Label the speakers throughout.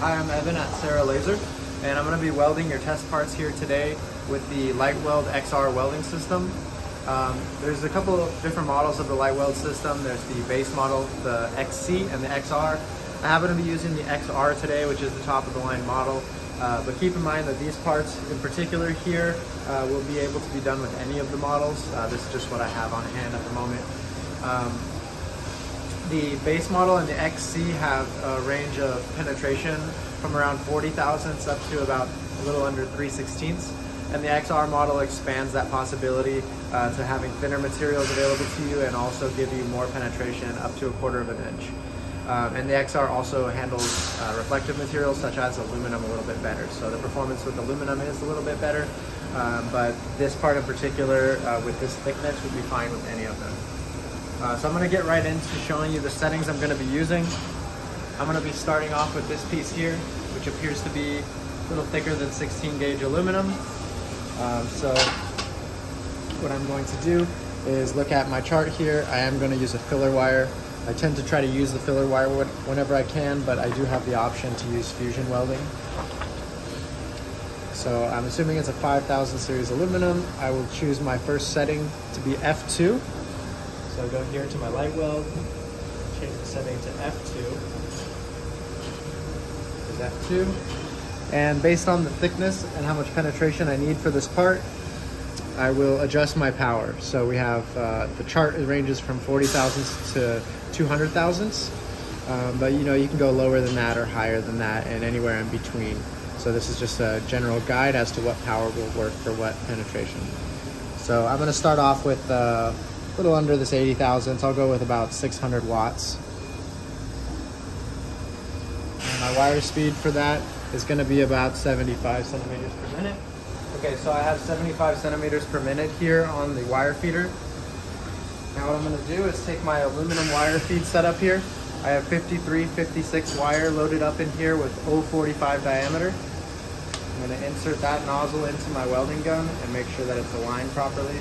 Speaker 1: Hi, I'm Evan at Sarah Laser, and I'm going to be welding your test parts here today with the LightWELD XR welding system. There's a couple of different models of the LightWELD system. There's the base model, the XC, and the XR. I happen to be using the XR today, which is the top of the line model. But keep in mind that these parts in particular here will be able to be done with any of the models. This is just what I have on hand at the moment. The base model and the XC have a range of penetration from around 40 thousandths up to about a little under 3/16. And the XR model expands that possibility to having thinner materials available to you and also give you more penetration up to 1/4 of an inch. And the XR also handles reflective materials such as aluminum a little bit better. So the performance with aluminum is a little bit better, but this part in particular with this thickness would be fine with any of them. So I'm going to get right into showing you the settings I'm going to be using. I'm going to be starting off with this piece here, which appears to be a little thicker than 16 gauge aluminum. So what I'm going to do is look at my chart here. I am going to use a filler wire. I tend to try to use the filler wire whenever I can, but I do have the option to use fusion welding. So I'm assuming it's a 5000 series aluminum. I will choose my first setting to be F2. So I'll go here to my LightWELD, change the setting to F2. There's F2. And based on the thickness and how much penetration I need for this part, I will adjust my power. So we have, the chart ranges from 40 thousandths to 200 thousandths. But you can go lower than that or higher than that and anywhere in between. So this is just a general guide as to what power will work for what penetration. So I'm gonna start off with a little under this 80 thousandths. I'll go with about 600 watts. And my wire speed for that is going to be about 75 centimeters per minute. Okay, so I have 75 centimeters per minute here on the wire feeder. Now what I'm going to do is take my aluminum wire feed setup here. I have 53/56 wire loaded up in here with 0.45 diameter. I'm going to insert that nozzle into my welding gun and make sure that it's aligned properly.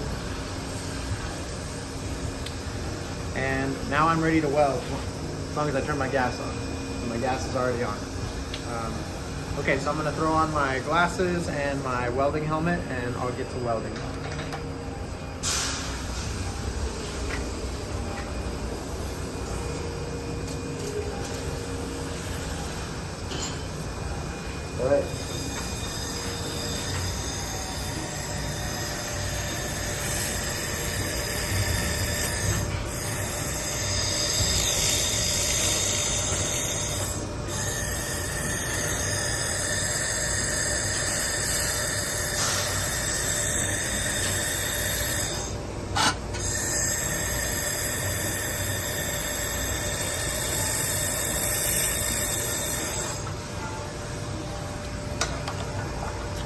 Speaker 1: And now I'm ready to weld, as long as I turn my gas on. So my gas is already on. Okay, so I'm gonna throw on my glasses and my welding helmet and I'll get to welding. All right.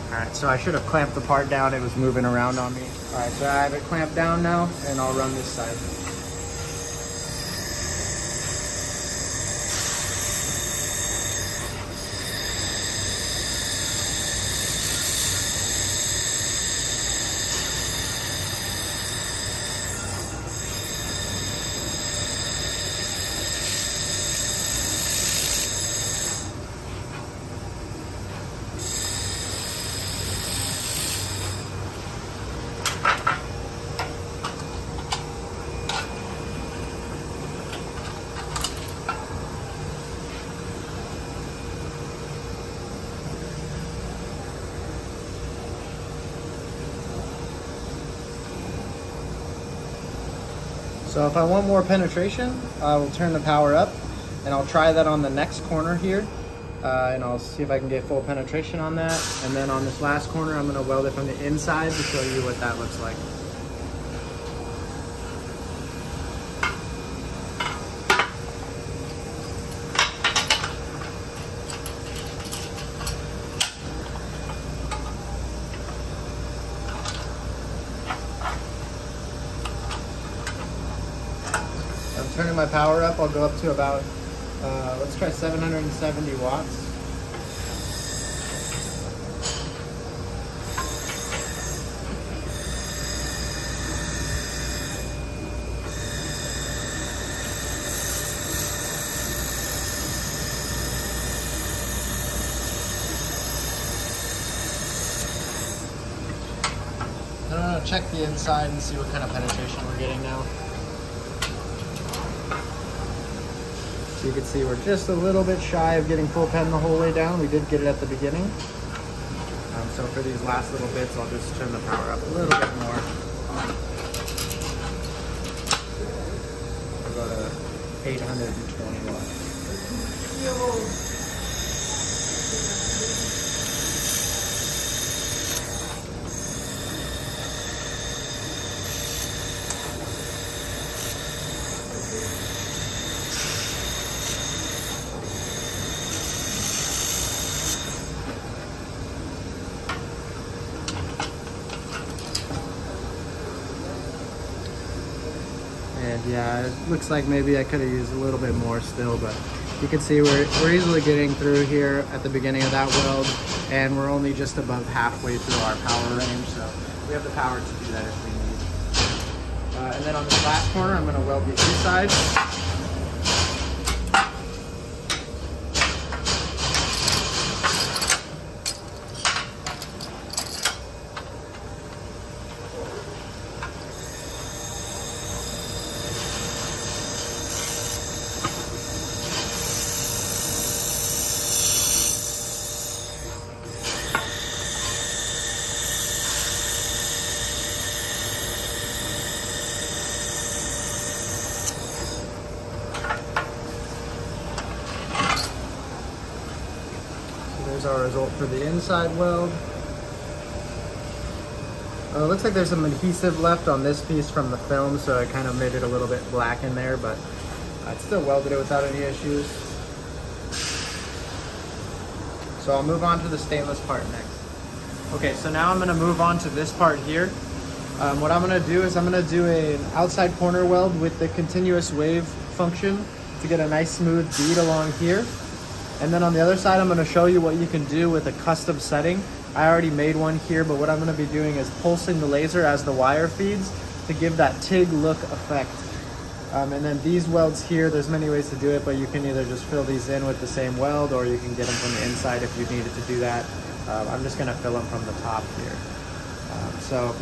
Speaker 1: Alright, so I should have clamped the part down. It was moving around on me. Alright, so I have it clamped down now, and I'll run this side. So if I want more penetration, I will turn the power up and I'll try that on the next corner here. And I'll see if I can get full penetration on that. And then on this last corner, I'm gonna weld it from the inside to show you what that looks like. I'm turning my power up. I'll go up to about, let's try 770 watts. check the inside and see what kind of penetration we're getting now. So you can see we're just a little bit shy of getting full pen the whole way down. We did get it at the beginning. So for these last little bits, I'll just turn the power up a little bit more. I'll go to 820 watts. And yeah, it looks like maybe I could have used a little bit more still, but you can see we're easily getting through here at the beginning of that weld, and we're only just above halfway through our power range, so we have the power to do that if we need. And then on this last corner, I'm going to weld the inside. There's our result for the inside weld. Looks like there's some adhesive left on this piece from the film, so it kind of made it a little bit black in there, but I still welded it without any issues. So I'll move on to the stainless part next. Okay, so now I'm going to move on to this part here. What I'm going to do is I'm going to do an outside corner weld with the continuous wave function to get a nice smooth bead along here. And then on the other side, I'm going to show you what you can do with a custom setting. I already made one here, but what I'm going to be doing is pulsing the laser as the wire feeds to give that TIG look effect. And then these welds here, there's many ways to do it, but you can either just fill these in with the same weld, or you can get them from the inside if you needed to do that. I'm just going to fill them from the top here. So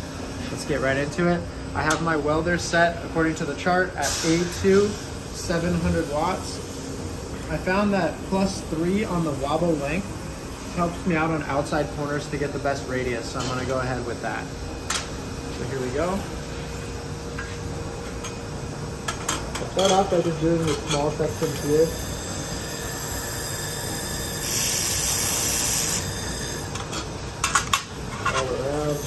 Speaker 1: let's get right into it. I have my welder set according to the chart at A2, 700 watts. I found that +3 on the wobble length helps me out on outside corners to get the best radius, so I'm going to go ahead with that. So here we go. I'll start off by just doing the small sections here. All around.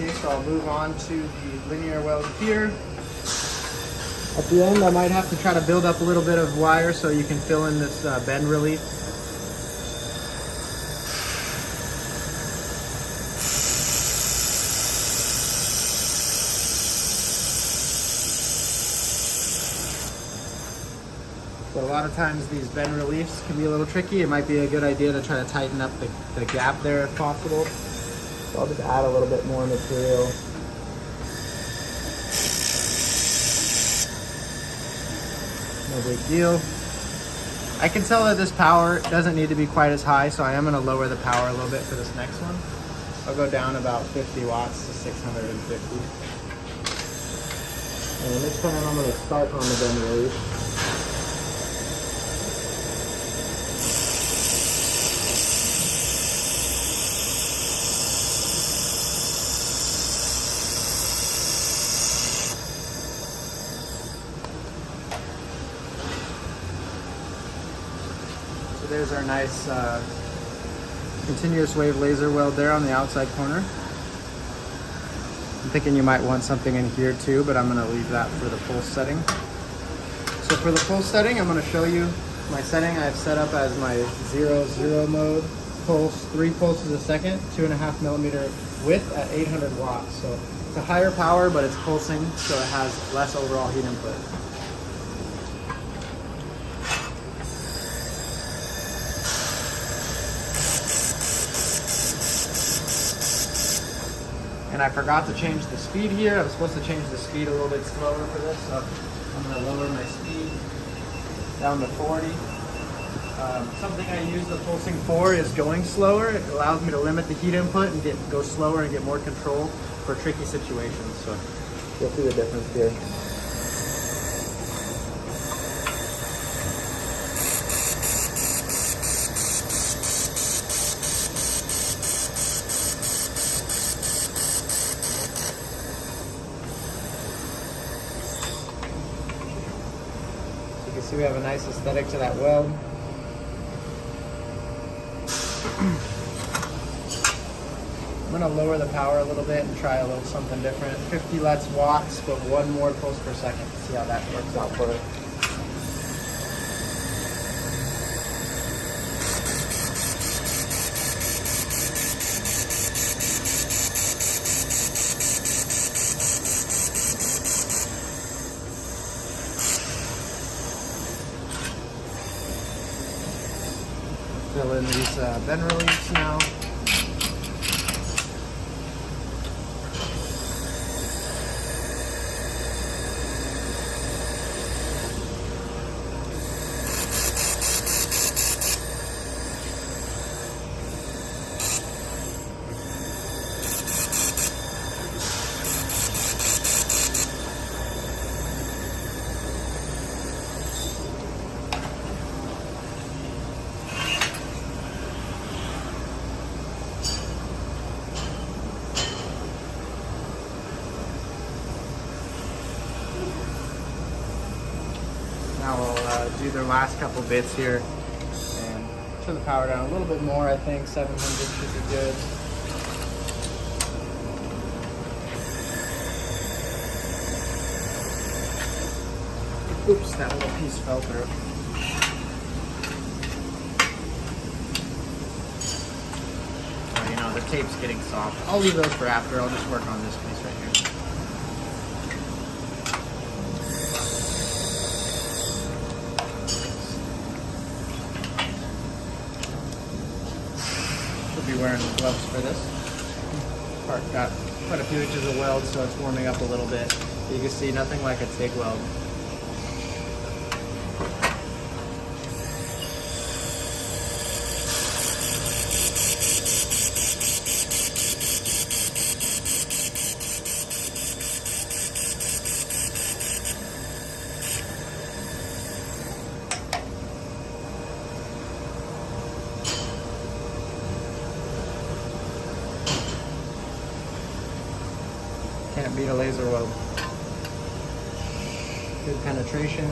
Speaker 1: Okay, so I'll move on to the linear weld here. At the end, I might have to try to build up a little bit of wire so you can fill in this bend relief. So a lot of times these bend reliefs can be a little tricky. It might be a good idea to try to tighten up the gap there if possible. So I'll just add a little bit more material. No big deal. I can tell that this power doesn't need to be quite as high, so I am going to lower the power a little bit for this next one. I'll go down about 50 watts to 650. And the next time I'm going to start on the bend relief. There's our nice continuous wave laser weld there on the outside corner. I'm thinking you might want something in here too, but I'm going to leave that for the pulse setting. So for the pulse setting, I'm going to show you my setting I have set up as my 0-0 mode. pulse, 3 pulses a second, 2.5 millimeter width at 800 watts. So it's a higher power, but it's pulsing, so it has less overall heat input. And I forgot to change the speed here. I was supposed to change the speed a little bit slower for this, so I'm going to lower my speed down to 40. Something I use the pulsing for is going slower. It allows me to limit the heat input and go slower and get more control for tricky situations. So you'll see the difference here. You can see we have a nice aesthetic to that weld. I'm going to lower the power a little bit and try a little something different. 50 less watts, but 1 more pulse per second. See how that works out for it. Fill in these bend reliefs now. Now we'll do the last couple bits here and turn the power down a little bit more. I think 700 should be good. Oops, that little piece fell through. Oh, you know, the tape's getting soft. I'll leave those for after. I'll just work on this piece right here. Be wearing gloves for this. Part got quite a few inches of weld, so it's warming up a little bit. You can see nothing like a TIG weld. Can't beat a laser weld. Good penetration.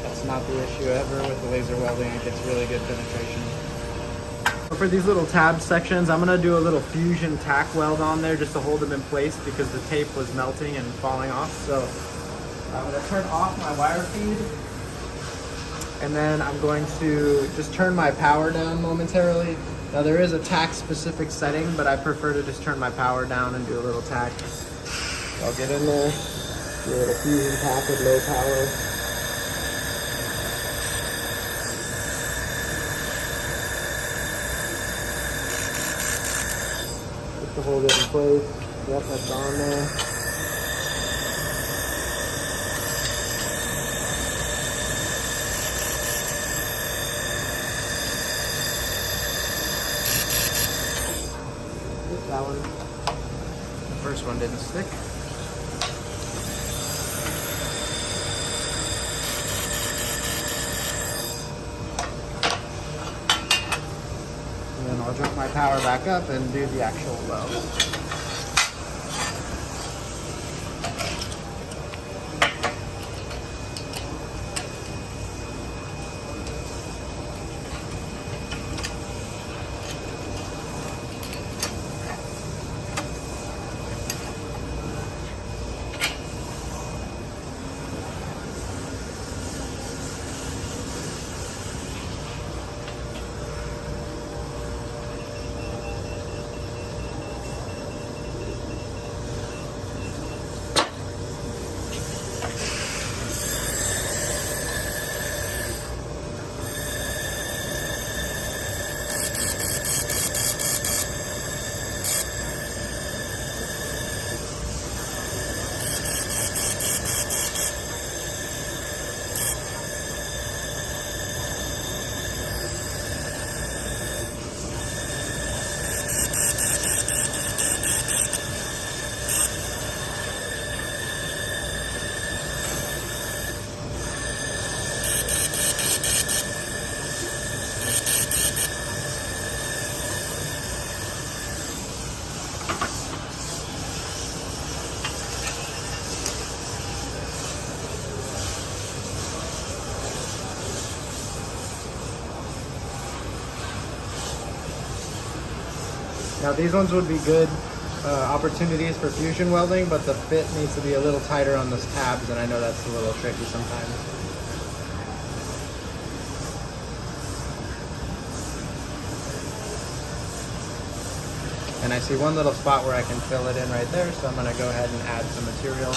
Speaker 1: That's not the issue ever with the laser welding. It gets really good penetration. For these little tab sections, I'm gonna do a little fusion tack weld on there just to hold them in place because the tape was melting and falling off. So I'm gonna turn off my wire feed, and then I'm going to just turn my power down momentarily. Now there is a tack specific setting, but I prefer to just turn my power down and do a little tack. I'll get in there, do a little fusion tack with low power. Just to hold it in place. Yep, that's on there. That one. The first one didn't stick. And then I'll jump my power back up and do the actual weld. Now these ones would be good opportunities for fusion welding, but the fit needs to be a little tighter on those tabs, and I know that's a little tricky sometimes. And I see one little spot where I can fill it in right there, so I'm going to go ahead and add some material.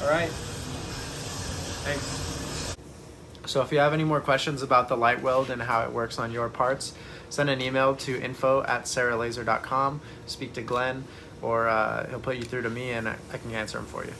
Speaker 1: All right, thanks. So if you have any more questions about the LightWELD and how it works on your parts, send an email to info@saralaser.com, speak to Glenn, or he'll put you through to me and I can answer them for you.